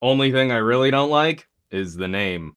Only thing I really don't like is the name.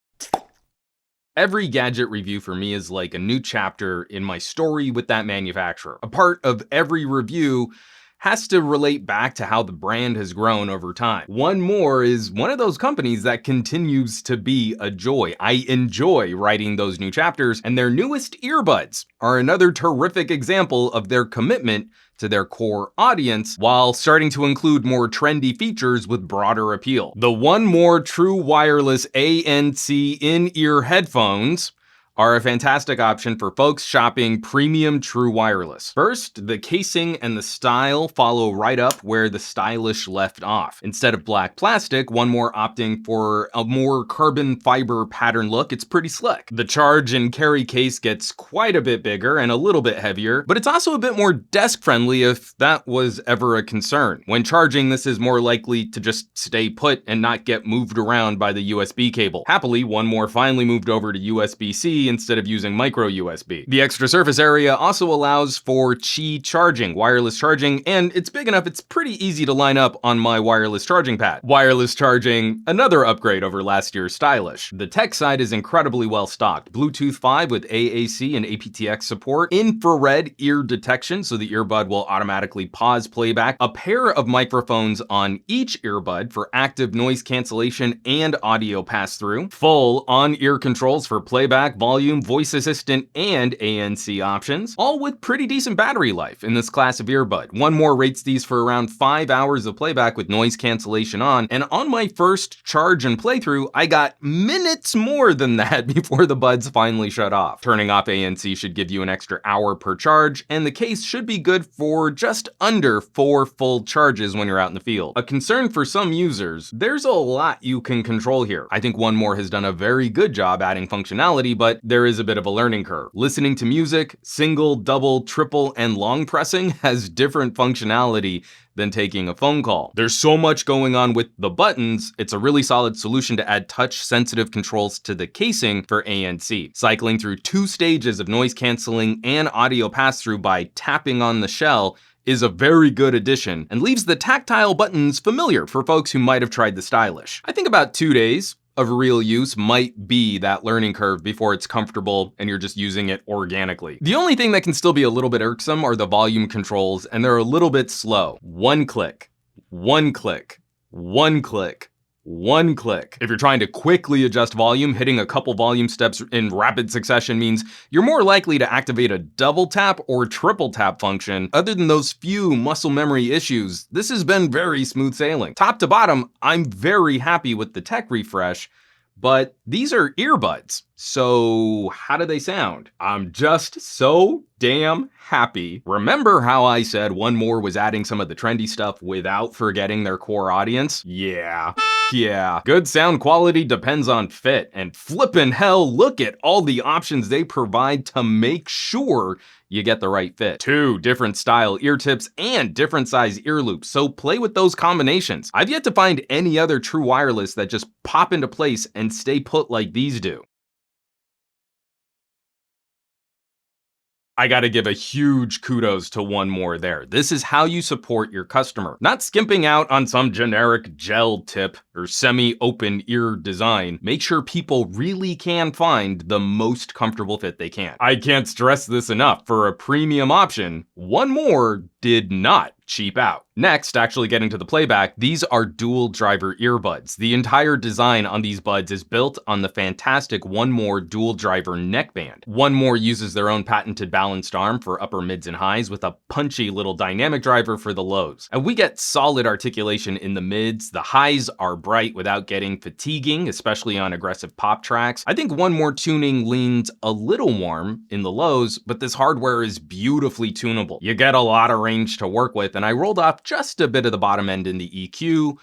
Every gadget review for me is like a new chapter in my story with that manufacturer. A part of every review has to relate back to how the brand has grown over time. One More is one of those companies that continues to be a joy. I enjoy writing those new chapters, and their newest earbuds are another terrific example of their commitment to their core audience while starting to include more trendy features with broader appeal. The One More True Wireless ANC in-ear headphones are a fantastic option for folks shopping premium true wireless. First, the casing and the style follow right up where the stylish left off. Instead of black plastic, One More opting for a more carbon fiber pattern look. It's pretty slick. The charge and carry case gets quite a bit bigger and a little bit heavier, but it's also a bit more desk friendly if that was ever a concern. When charging, this is more likely to just stay put and not get moved around by the USB cable. Happily, One More finally moved over to USB-C instead of using micro USB. The extra surface area also allows for Qi charging, wireless charging, and it's big enough it's pretty easy to line up on my wireless charging pad. Wireless charging, another upgrade over last year's stylish. The tech side is incredibly well stocked. Bluetooth 5 with AAC and aptX support, infrared ear detection so the earbud will automatically pause playback, a pair of microphones on each earbud for active noise cancellation and audio pass-through, full on-ear controls for playback, volume, voice assistant, and ANC options, all with pretty decent battery life in this class of earbud. One More rates these for around 5 hours of playback with noise cancellation on, and on my first charge and playthrough, I got minutes more than that before the buds finally shut off. Turning off ANC should give you an extra hour per charge, and the case should be good for just under 4 full charges when you're out in the field. A concern for some users, there's a lot you can control here. I think One More has done a very good job adding functionality, but there is a bit of a learning curve. Listening to music, single, double, triple, and long pressing has different functionality than taking a phone call. There's so much going on with the buttons, it's a really solid solution to add touch-sensitive controls to the casing for ANC. Cycling through 2 stages of noise canceling and audio pass-through by tapping on the shell is a very good addition and leaves the tactile buttons familiar for folks who might have tried the stylish. I think about 2 days of real use might be that learning curve before it's comfortable and you're just using it organically. The only thing that can still be a little bit irksome are the volume controls, and they're a little bit slow. One click, one click, one click, one click. If you're trying to quickly adjust volume, hitting a couple volume steps in rapid succession means you're more likely to activate a double tap or triple tap function. Other than those few muscle memory issues, this has been very smooth sailing. Top to bottom, I'm very happy with the tech refresh, but these are earbuds. So how do they sound? I'm just so damn happy. Remember how I said One More was adding some of the trendy stuff without forgetting their core audience? Yeah. Good sound quality depends on fit, and flippin' hell, look at all the options they provide to make sure you get the right fit. 2 different style ear tips and different size ear loops, so play with those combinations. I've yet to find any other true wireless that just pop into place and stay put like these do. I gotta give a huge kudos to One More there. This is how you support your customer. Not skimping out on some generic gel tip or semi-open ear design. Make sure people really can find the most comfortable fit they can. I can't stress this enough. For a premium option, One More did not cheap out. Next, actually getting to the playback, these are dual driver earbuds. The entire design on these buds is built on the fantastic One More dual driver neckband. One More uses their own patented balanced arm for upper mids and highs with a punchy little dynamic driver for the lows. And we get solid articulation in the mids. The highs are bright without getting fatiguing, especially on aggressive pop tracks. I think One More tuning leans a little warm in the lows, but this hardware is beautifully tunable. You get a lot of range to work with, and I rolled off just a bit of the bottom end in the EQ.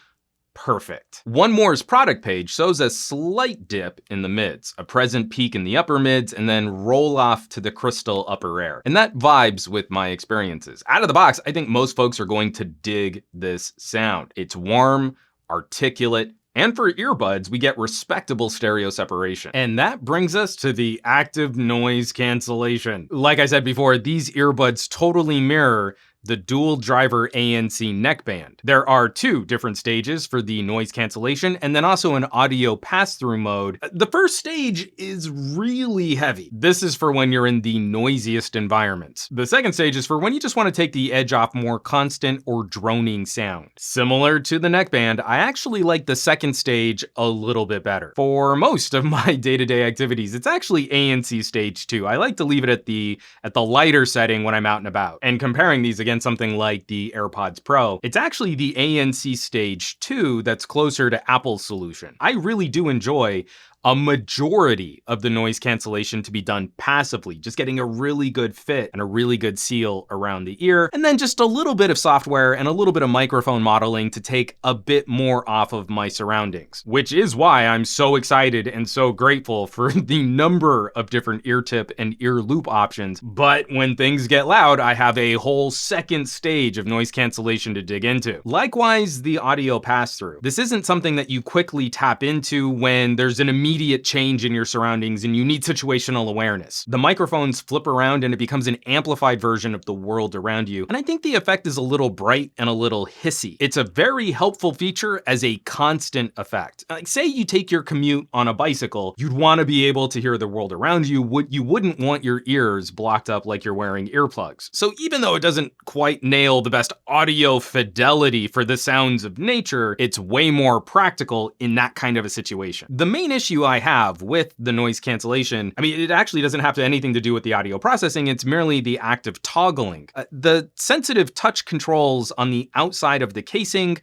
Perfect. One More's product page shows a slight dip in the mids, a present peak in the upper mids, and then roll off to the crystal upper air. And that vibes with my experiences. Out of the box, I think most folks are going to dig this sound. It's warm, articulate, and for earbuds, we get respectable stereo separation. And that brings us to the active noise cancellation. Like I said before, these earbuds totally mirror the dual driver ANC neckband. There are 2 different stages for the noise cancellation and then also an audio pass-through mode. The first stage is really heavy. This is for when you're in the noisiest environments. The second stage is for when you just want to take the edge off more constant or droning sound. Similar to the neckband, I actually like the second stage a little bit better. For most of my day-to-day activities, it's actually ANC stage 2. I like to leave it at the lighter setting when I'm out and about. And comparing these against something like the AirPods Pro, it's actually the ANC stage 2 that's closer to Apple's solution. I really do enjoy a majority of the noise cancellation to be done passively, just getting a really good fit and a really good seal around the ear, and then just a little bit of software and a little bit of microphone modeling to take a bit more off of my surroundings, which is why I'm so excited and so grateful for the number of different ear tip and ear loop options. But when things get loud, I have a whole second stage of noise cancellation to dig into. Likewise, the audio pass-through. This isn't something that you quickly tap into when there's an immediate change in your surroundings and you need situational awareness. The microphones flip around and it becomes an amplified version of the world around you. And I think the effect is a little bright and a little hissy. It's a very helpful feature as a constant effect. Like, say you take your commute on a bicycle, you'd want to be able to hear the world around you. You wouldn't want your ears blocked up like you're wearing earplugs. So even though it doesn't quite nail the best audio fidelity for the sounds of nature, it's way more practical in that kind of a situation. The main issue I have with the noise cancellation, I mean, it actually doesn't have anything to do with the audio processing, it's merely the act of toggling. The sensitive touch controls on the outside of the casing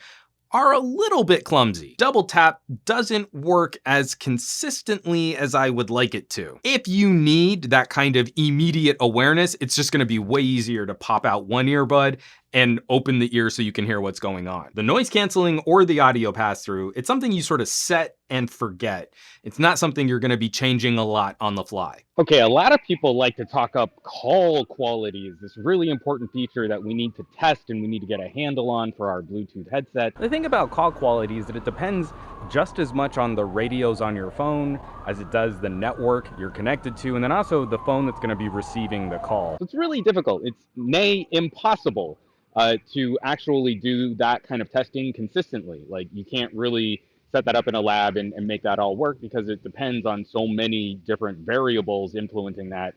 are a little bit clumsy. Double tap doesn't work as consistently as I would like it to. If you need that kind of immediate awareness, it's just gonna be way easier to pop out one earbud and open the ear so you can hear what's going on. The noise canceling or the audio pass-through, it's something you sort of set and forget. It's not something you're gonna be changing a lot on the fly. Okay, a lot of people like to talk up call quality as this really important feature that we need to test and we need to get a handle on for our Bluetooth headset. The thing about call quality is that it depends just as much on the radios on your phone as it does the network you're connected to, and then also the phone that's going to be receiving the call. It's really difficult. It's nay impossible to actually do that kind of testing consistently. Like, you can't really set that up in a lab and make that all work because it depends on so many different variables influencing that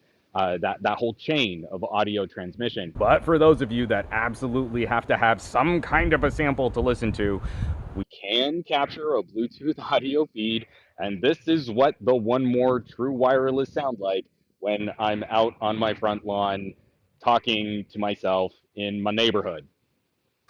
whole chain of audio transmission. But for those of you that absolutely have to have some kind of a sample to listen to, we can capture a Bluetooth audio feed, and this is what the One More True Wireless sound like when I'm out on my front lawn talking to myself in my neighborhood.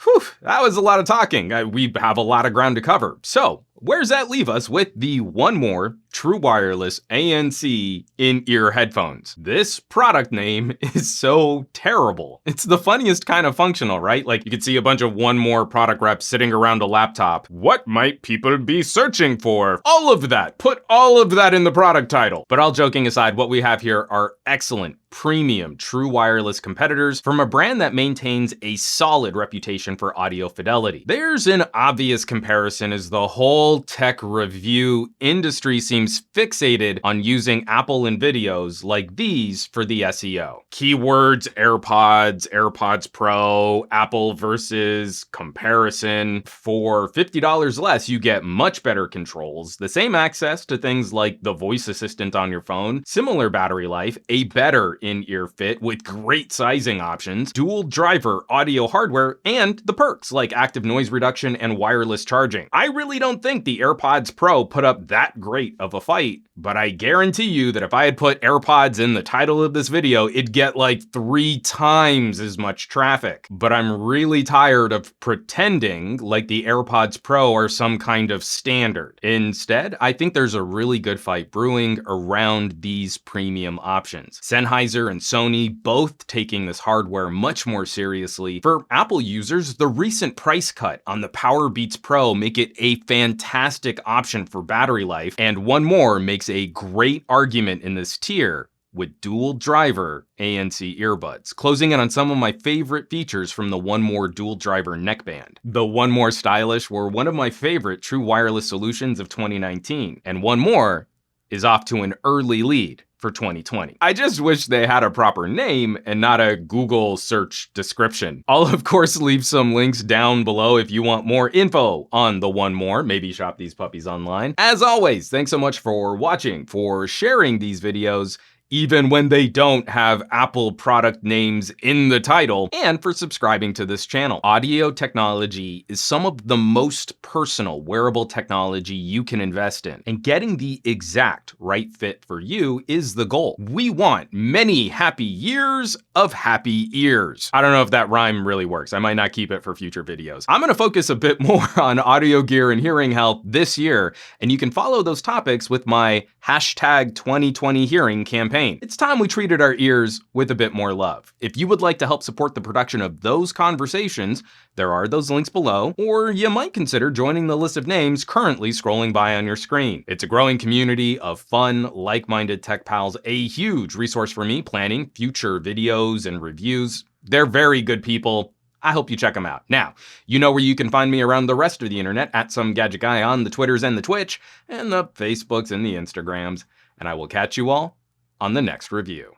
Whew, that was a lot of talking. We have a lot of ground to cover. So, where does that leave us with the One More True Wireless ANC in-ear headphones? This product name is so terrible. It's the funniest kind of functional, right? Like, you could see a bunch of One More product reps sitting around a laptop. What might people be searching for? All of that. Put all of that in the product title. But all joking aside, what we have here are excellent, premium, true wireless competitors from a brand that maintains a solid reputation for audio fidelity. There's an obvious comparison as the whole tech review industry seems fixated on using Apple in videos like these for the SEO. Keywords, AirPods, AirPods Pro, Apple versus comparison. For $50 less, you get much better controls, the same access to things like the voice assistant on your phone, similar battery life, a better in-ear fit with great sizing options, dual driver audio hardware, and the perks like active noise reduction and wireless charging. I really don't think the AirPods Pro put up that great of a fight, but I guarantee you that if I had put AirPods in the title of this video, it'd get like 3 times as much traffic. But I'm really tired of pretending like the AirPods Pro are some kind of standard. Instead, I think there's a really good fight brewing around these premium options. Sennheiser and Sony both taking this hardware much more seriously. For Apple users, the recent price cut on the Powerbeats Pro make it a fantastic option for battery life, and One More makes a great argument in this tier with dual driver ANC earbuds, closing in on some of my favorite features from the One More dual driver neckband. The One More Stylish were one of my favorite true wireless solutions of 2019, and One More is off to an early lead for 2020. I just wish they had a proper name and not a Google search description. I'll of course leave some links down below if you want more info on the One More, maybe shop these puppies online. As always, thanks so much for watching, for sharing these videos, even when they don't have Apple product names in the title, and for subscribing to this channel. Audio technology is some of the most personal wearable technology you can invest in, and getting the exact right fit for you is the goal. We want many happy years of happy ears. I don't know if that rhyme really works. I might not keep it for future videos. I'm gonna focus a bit more on audio gear and hearing health this year, and you can follow those topics with my #2020hearing campaign. It's time we treated our ears with a bit more love. If you would like to help support the production of those conversations, there are those links below, or you might consider joining the list of names currently scrolling by on your screen. It's a growing community of fun, like-minded tech pals, a huge resource for me planning future videos and reviews. They're very good people. I hope you check them out. Now, you know where you can find me around the rest of the internet, at SomeGadgetGuy on the Twitters and the Twitch, and the Facebooks and the Instagrams. And I will catch you all on the next review.